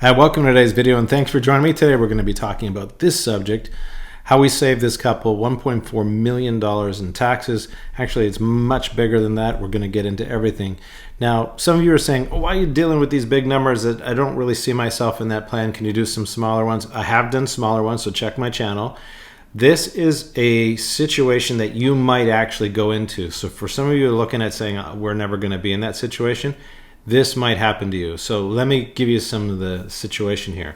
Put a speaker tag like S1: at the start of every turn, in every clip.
S1: Hi, welcome to today's video and thanks for joining me. Today we're going to be talking about this subject, how we saved this couple $1.4 million in taxes. Actually, it's much bigger than that. We're going to get into everything. Now, some of you are saying, oh, why are you dealing with these big numbers that I don't really see myself in that plan? Can you do some smaller ones? I have done smaller ones, so check my channel. This is a situation that you might actually go into. So for some of you looking at saying, we're never going to be in that situation, this might happen to you. So let me give you some of the situation here.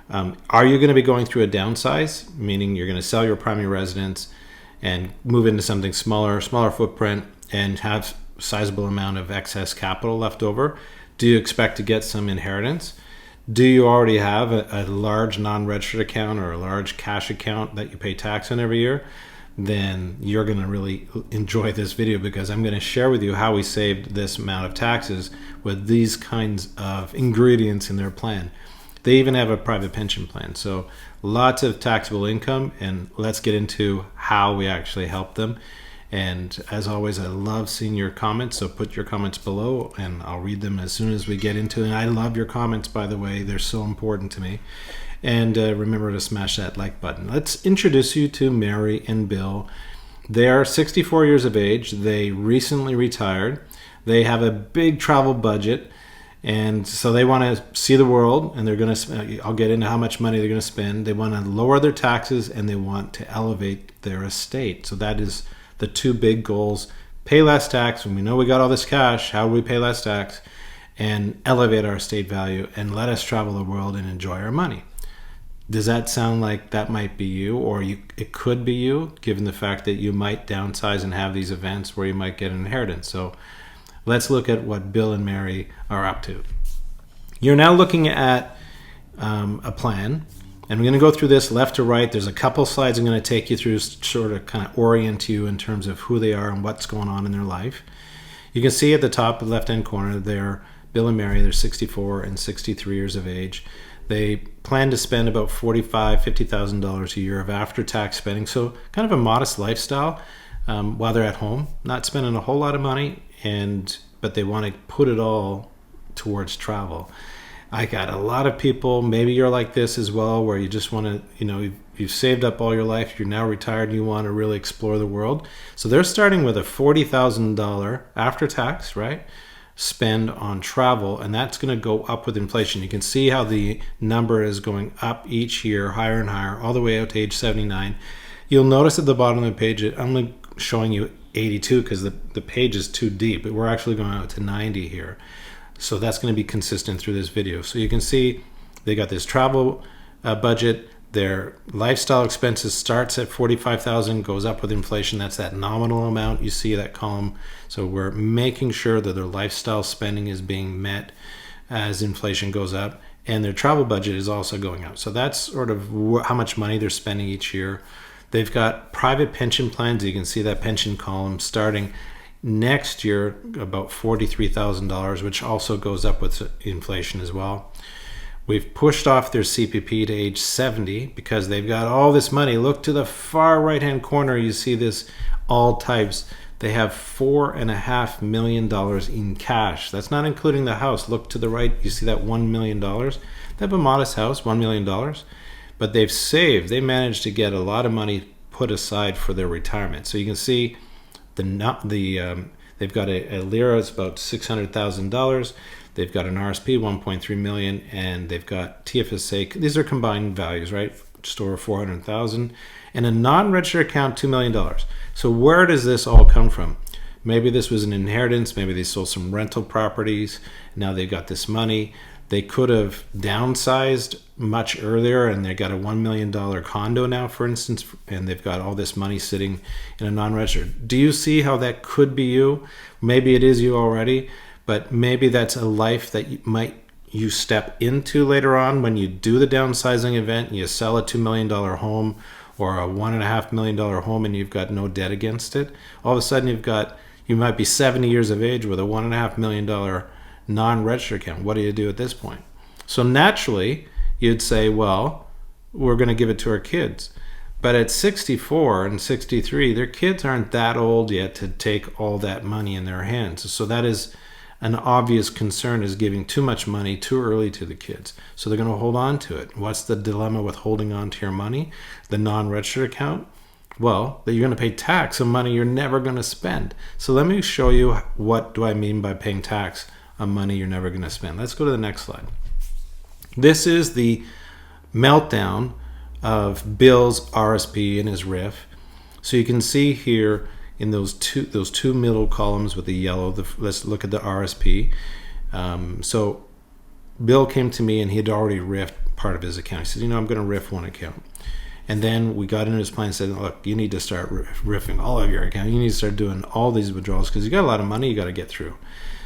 S1: Are you going to be going through a downsize, meaning you're going to sell your primary residence and move into something smaller footprint and have a sizable amount of excess capital left over? Do you expect to get some inheritance? Do you already have a large non-registered account or a large cash account that you pay tax on every year? Then you're going to really enjoy this video because I'm going to share with you how we saved this amount of taxes with these kinds of ingredients in their plan. They even have a private pension plan. So lots of taxable income, and let's get into how we actually help them. And as always, I love seeing your comments, so put your comments below and I'll read them as soon as we get into it. And I love your comments, by the way. They're so important to me. And remember to smash that like button. Let's introduce you to Mary and Bill. They are 64 years of age. They recently retired. They have a big travel budget, and so they want to see the world, and they're going to, I'll get into how much money they're going to spend. They want to lower their taxes, and they want to elevate their estate. So that is the two big goals. Pay less tax. When we know we got all this cash, how do we pay less tax? And elevate our estate value and let us travel the world and enjoy our money. Does that sound like that might be you, or it could be you, given the fact that you might downsize and have these events where you might get an inheritance? So let's look at what Bill and Mary are up to. You're now looking at a plan, and we're going to go through this left to right. There's a couple slides I'm going to take you through, sort of kind of orient you in terms of who they are and what's going on in their life. You can see at the top left-hand corner, they're Bill and Mary. They're 64 and 63 years of age. They plan to spend about $50,000 a year of after-tax spending, so kind of a modest lifestyle while they're at home, not spending a whole lot of money, but they want to put it all towards travel. I got a lot of people, maybe you're like this as well, where you just want to, you've saved up all your life, you're now retired, and you want to really explore the world. So they're starting with a $40,000 after-tax, right? Spend on travel, and that's going to go up with inflation. You can see how the number is going up each year, higher and higher, all the way out to age 79. You'll notice at the bottom of the page, I'm only showing you 82 because the page is too deep, but we're actually going out to 90 here. So that's going to be consistent through this video. So you can see they got this travel budget. Their lifestyle expenses starts at $45,000, goes up with inflation. That's that nominal amount. You see that column. So we're making sure that their lifestyle spending is being met as inflation goes up, and their travel budget is also going up. So that's sort of how much money they're spending each year. They've got private pension plans. You can see that pension column starting next year about $43,000, which also goes up with inflation as well. We've pushed off their CPP to age 70 because they've got all this money. Look to the far right-hand corner. You see this all types. They have $4.5 million in cash. That's not including the house. Look to the right. You see that $1 million. They have a modest house, $1 million. But they've saved. They managed to get a lot of money put aside for their retirement. So you can see they've got a lira. It's about $600,000. They've got an RRSP, 1.3 million, and they've got TFSA. These are combined values, right? Just over 400,000, and a non-registered account, $2 million. So where does this all come from? Maybe this was an inheritance. Maybe they sold some rental properties. Now they've got this money. They could have downsized much earlier, and they got a $1 million condo now, for instance, and they've got all this money sitting in a non-registered. Do you see how that could be you? Maybe it is you already. But maybe that's a life that you step into later on when you do the downsizing event and you sell a $2 million home or a $1.5 million home and you've got no debt against it. All of a sudden you might be 70 years of age with a $1.5 million non-registered account. What do you do at this point? So naturally you'd say, well, we're going to give it to our kids. But at 64 and 63, their kids aren't that old yet to take all that money in their hands. So that is an obvious concern is giving too much money too early to the kids. So they're going to hold on to it. What's the dilemma with holding on to your money, the non-registered account? Well, that you're going to pay tax on money you're never going to spend. So let me show you what do I mean by paying tax on money you're never going to spend. Let's go to the next slide. This is the meltdown of Bill's RSP and his RIF. So you can see here in those two middle columns with the yellow, let's look at the RSP. So Bill came to me and he had already RIFed part of his account. He said, I'm going to RIF one account. And then we got into his plan and said, look, you need to start riffing all of your account. You need to start doing all these withdrawals because you got a lot of money you got to get through.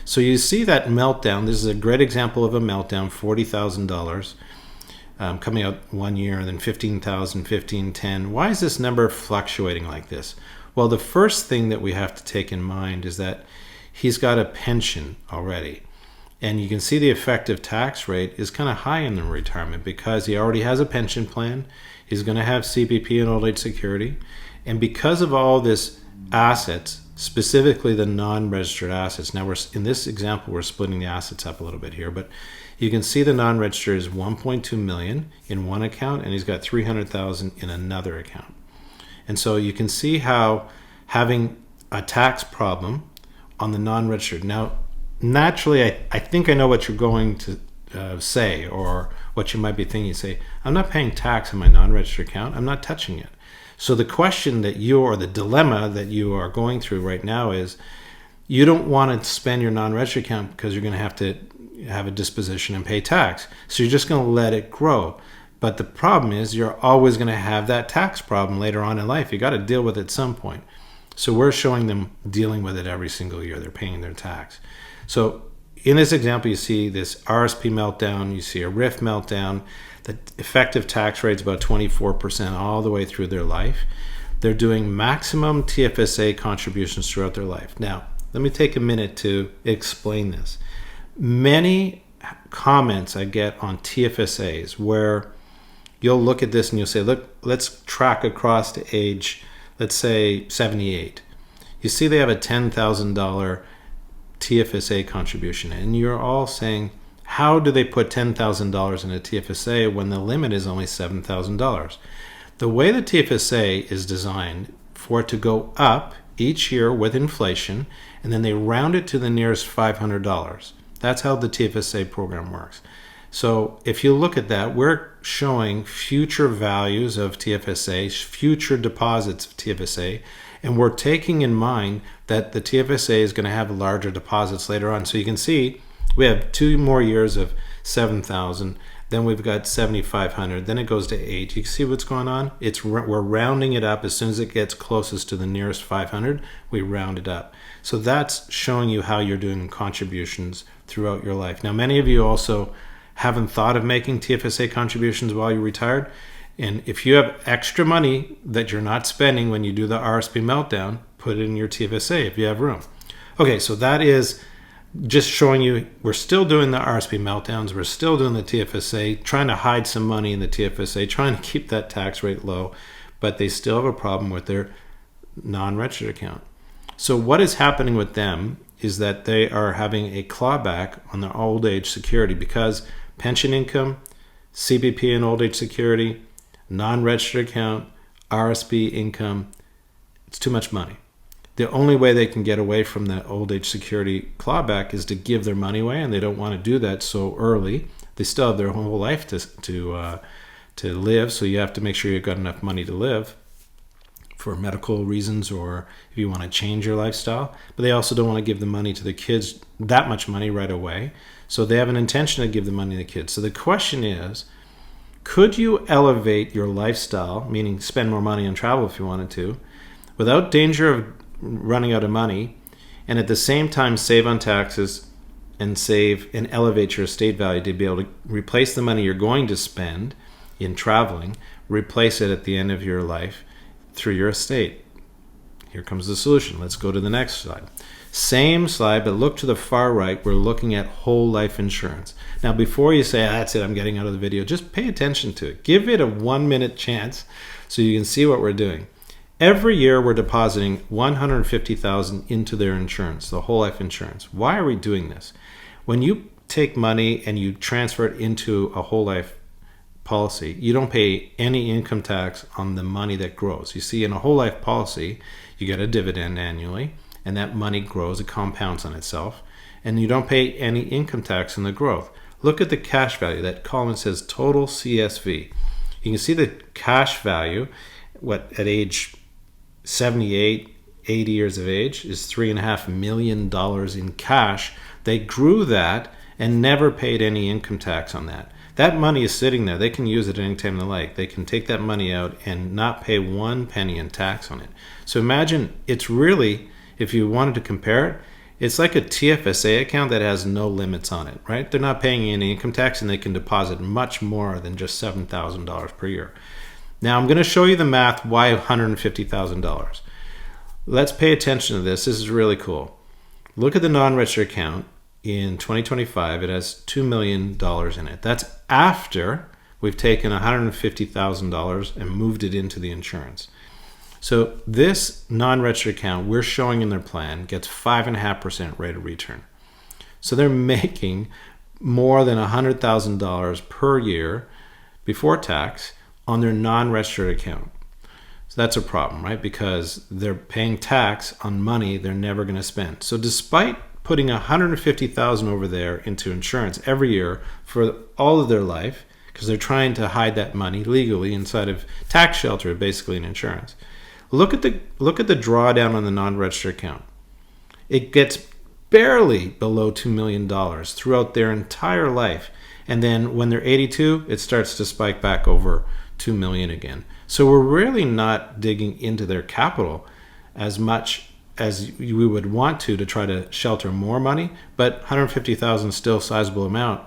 S1: So you see that meltdown. This is a great example of a meltdown, $40,000 coming out 1 year, and then 15,000, 15, 10. Why is this number fluctuating like this? Well, the first thing that we have to take in mind is that he's got a pension already. And you can see the effective tax rate is kind of high in the retirement because he already has a pension plan. He's going to have CPP and old age security. And because of all this assets, specifically the non-registered assets. Now, in this example, we're splitting the assets up a little bit here, but you can see the non-registered is 1.2 million in one account, and he's got 300,000 in another account. And so you can see how having a tax problem on the non-registered. Now, naturally, I think I know what you're going to say, or what you might be thinking. You say, I'm not paying tax on my non-registered account. I'm not touching it. So the question that or the dilemma that you are going through right now is you don't want to spend your non-registered account because you're going to have a disposition and pay tax. So you're just going to let it grow. But the problem is you're always going to have that tax problem later on in life. You got to deal with it at some point. So we're showing them dealing with it every single year. They're paying their tax. So in this example, you see this RSP meltdown, you see a RIF meltdown. The effective tax rate is about 24% all the way through their life. They're doing maximum TFSA contributions throughout their life. Now, let me take a minute to explain this. Many comments I get on TFSAs where you'll look at this and you'll say, look, let's track across to age, let's say 78. You see they have a $10,000 TFSA contribution, and you're all saying, how do they put $10,000 in a TFSA when the limit is only $7,000? The way the TFSA is designed for it to go up each year with inflation, and then they round it to the nearest $500. That's how the TFSA program works. So if you look at that, we're showing future values of TFSA, future deposits of TFSA, and we're taking in mind that the TFSA is going to have larger deposits later on. So you can see we have 2 more years of 7,000, then we've got 7,500, then it goes to 8. You can see what's going on? We're rounding it up. As soon as it gets closest to the nearest 500, we round it up. So that's showing you how you're doing contributions throughout your life. Now, many of you also haven't thought of making TFSA contributions while you're retired. And if you have extra money that you're not spending when you do the RSP meltdown, put it in your TFSA if you have room. Okay, so that is just showing you we're still doing the RSP meltdowns. We're still doing the TFSA, trying to hide some money in the TFSA, trying to keep that tax rate low, but they still have a problem with their non-registered account. So what is happening with them is that they are having a clawback on their old age security because pension income, CPP and old age security, non-registered account, RSP income, it's too much money. The only way they can get away from the old age security clawback is to give their money away, and they don't want to do that so early. They still have their whole life to live, so you have to make sure you've got enough money to live for medical reasons or if you want to change your lifestyle. But they also don't want to give the money to the kids, that much money right away. So they have an intention to give the money to the kids. So the question is, could you elevate your lifestyle, meaning spend more money on travel if you wanted to, without danger of running out of money, and at the same time save on taxes and save and elevate your estate value to be able to replace the money you're going to spend in traveling, replace it at the end of your life through your estate? Here comes the solution. Let's go to the next slide. Same slide, but look to the far right. We're looking at whole life insurance. Now, before you say, that's it, I'm getting out of the video, just pay attention to it. Give it a 1-minute chance so you can see what we're doing. Every year we're depositing $150,000 into their insurance, the whole life insurance. Why are we doing this? When you take money and you transfer it into a whole life policy, you don't pay any income tax on the money that grows. You see, in a whole life policy, you get a dividend annually, and that money grows, it compounds on itself, and you don't pay any income tax on the growth. Look at the cash value. That column says total CSV. You can see the cash value, at age 78, 80 years of age, is $3.5 million in cash. They grew that and never paid any income tax on that. That money is sitting there. They can use it anytime they like. They can take that money out and not pay 1 penny in tax on it. So imagine, it's really, if you wanted to compare it, it's like a TFSA account that has no limits on it, right? They're not paying any income tax and they can deposit much more than just $7,000 per year. Now I'm going to show you the math why $150,000. Let's pay attention to this. This is really cool. Look at the non-registered account. In 2025, it has $2 million in it. That's after we've taken $150,000 and moved it into the insurance. So this non-registered account we're showing in their plan gets 5.5% rate of return. So they're making more than $100,000 per year before tax on their non-registered account. So that's a problem, right? Because they're paying tax on money they're never going to spend. So despite putting $150,000 over there into insurance every year for all of their life, because they're trying to hide that money legally inside of tax shelter, basically an insurance. Look at the drawdown on the non-registered account. It gets barely below $2 million throughout their entire life. And then when they're 82, it starts to spike back over $2 million again. So we're really not digging into their capital as much as we would want to try to shelter more money, but $150,000 is still a sizable amount.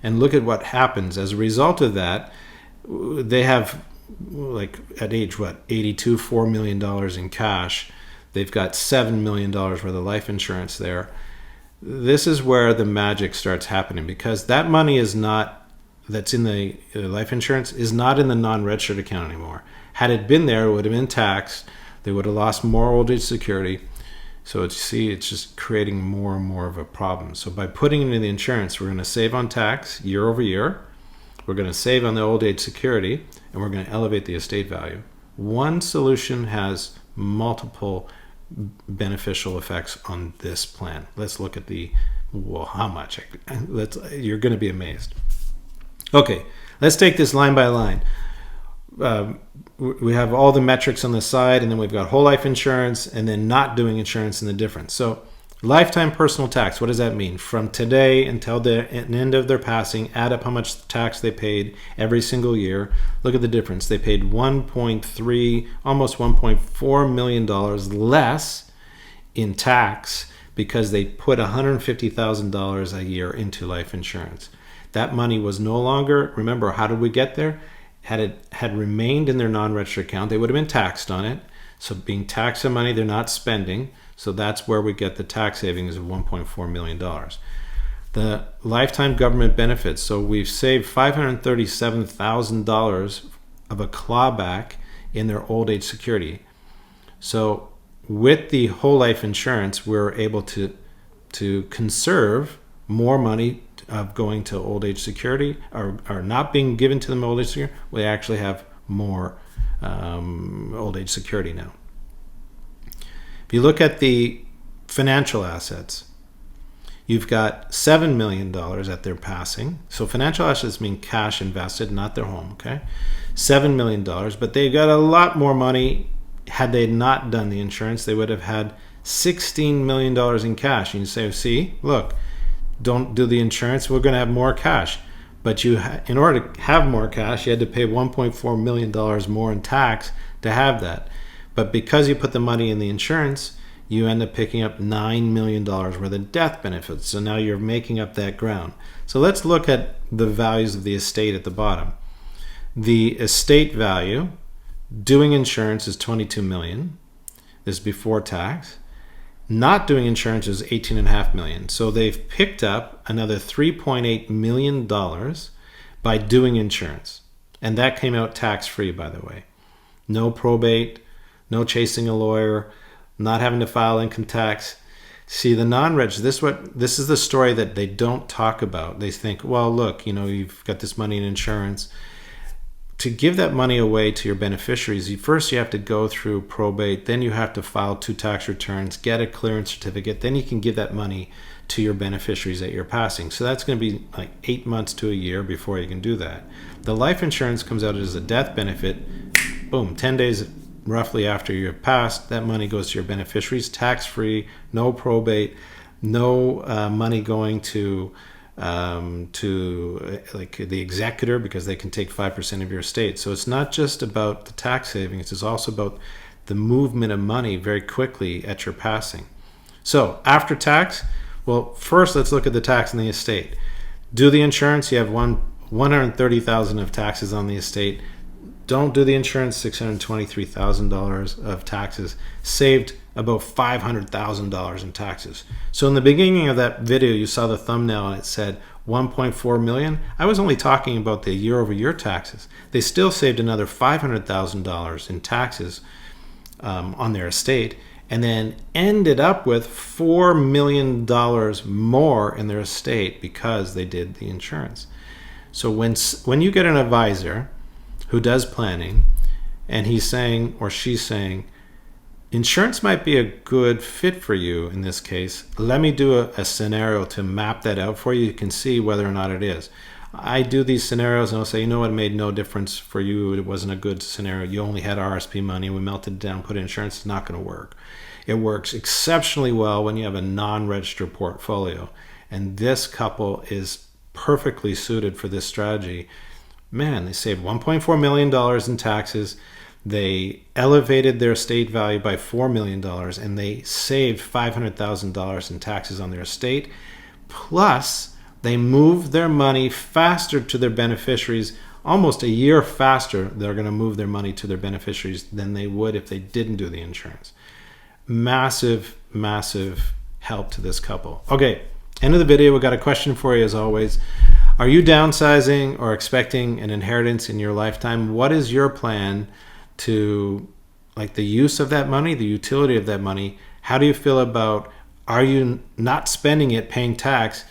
S1: And look at what happens as a result of that. They have, like, at age 82, $4 million in cash. They've got $7 million worth of life insurance there. This is where the magic starts happening, because that money is not, that's in the life insurance, is not in the non-registered account anymore. Had it been there, it would have been taxed. They would have lost more old age security. So it's just creating more and more of a problem. So by putting it into the insurance, we're going to save on tax year over year. We're going to save on the old age security, and we're going to elevate the estate value. One solution has multiple beneficial effects on this plan. Let's look at how much. You're going to be amazed. Okay, let's take this line by line. We have all the metrics on the side, and then we've got whole life insurance and then not doing insurance and the difference. So lifetime personal tax, what does that mean? From today until the end of their passing, add up how much tax they paid every single year. Look at the difference. They paid $1.3, almost $1.4 million less in tax because they put $150,000 a year into life insurance. That money was no longer, remember, how did we get there? Had it had remained in their non-registered account, they would have been taxed on it. So being taxed on money they're not spending, so that's where we get the tax savings of $1.4 million. The lifetime government benefits, so we've saved $537,000 of a clawback in their old age security. So with the whole life insurance, we're able to conserve more money of going to old age security, or not being given to them old age security. We actually have more old age security now. If you look at the financial assets, you've got $7 million at their passing. So financial assets mean cash invested, not their home, okay? $7 million, but they've got a lot more money. Had they not done the insurance, they would have had $16 million in cash. And you say, see, look, don't do the insurance, we're going to have more cash. But in order to have more cash, you had to pay $1.4 million more in tax to have that. But because you put the money in the insurance, you end up picking up $9 million worth of death benefits. So now you're making up that ground. So let's look at the values of the estate at the bottom. The estate value, doing insurance, is $22 million. This is before tax. Not doing insurance is $18.5 million. So they've picked up another $3.8 million by doing insurance. And that came out tax-free, by the way. No probate. no chasing a lawyer, not having to file income tax. See, the non-reg, this is the story that they don't talk about. They think, well, look, you've got this money in insurance. To give that money away to your beneficiaries, first you have to go through probate, then you have to file 2 tax returns, get a clearance certificate, then you can give that money to your beneficiaries at your passing. So that's going to be like 8 months to a year before you can do that. The life insurance comes out as a death benefit. Boom, 10 days roughly after you've passed, that money goes to your beneficiaries, tax-free, no probate, no money going to like the executor, because they can take 5% of your estate. So it's not just about the tax savings, it's also about the movement of money very quickly at your passing. So after tax, well, first let's look at the tax on the estate. Do the insurance, you have $130,000 of taxes on the estate. Don't do the insurance, $623,000 of taxes, saved about $500,000 in taxes. So in the beginning of that video, you saw the thumbnail and it said 1.4 million. I was only talking about the year-over-year taxes. They still saved another $500,000 in taxes on their estate, and then ended up with $4 million more in their estate because they did the insurance. So when you get an advisor who does planning, and he's saying or she's saying, insurance might be a good fit for you in this case, let me do a scenario to map that out for you. You can see whether or not it is. I do these scenarios and I'll say, it made no difference for you. It wasn't a good scenario. You only had RRSP money. We melted it down, put it in insurance. It's not going to work. It works exceptionally well when you have a non-registered portfolio. And this couple is perfectly suited for this strategy. Man, they saved $1.4 million in taxes. They elevated their estate value by $4 million, and they saved $500,000 in taxes on their estate. Plus, they moved their money faster to their beneficiaries, almost a year faster. They're going to move their money to their beneficiaries than they would if they didn't do the insurance. Massive, massive help to this couple. Okay, end of the video. We got a question for you as always. Are you downsizing or expecting an inheritance in your lifetime? What is your plan to like the use of that money, the utility of that money? How do you feel about, are you not spending it, paying tax?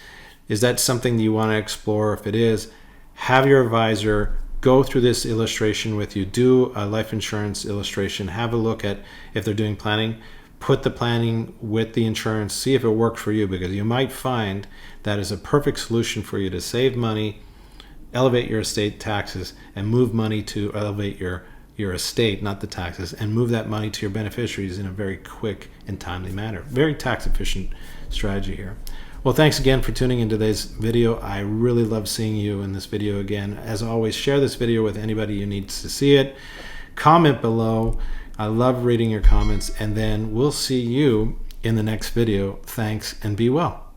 S1: Is that something you want to explore? If it is, have your advisor go through this illustration with you, do a life insurance illustration, have a look at if they're doing planning, put the planning with the insurance, see if it worked for you, because you might find that is a perfect solution for you to save money, elevate your estate taxes, and move money to elevate your estate, not the taxes, and move that money to your beneficiaries in a very quick and timely manner. Very tax efficient strategy here. Well, thanks again for tuning into today's video. I really love seeing you in this video again. As always, share this video with anybody who needs to see it. Comment below. I love reading your comments, and then we'll see you in the next video. Thanks, and be well.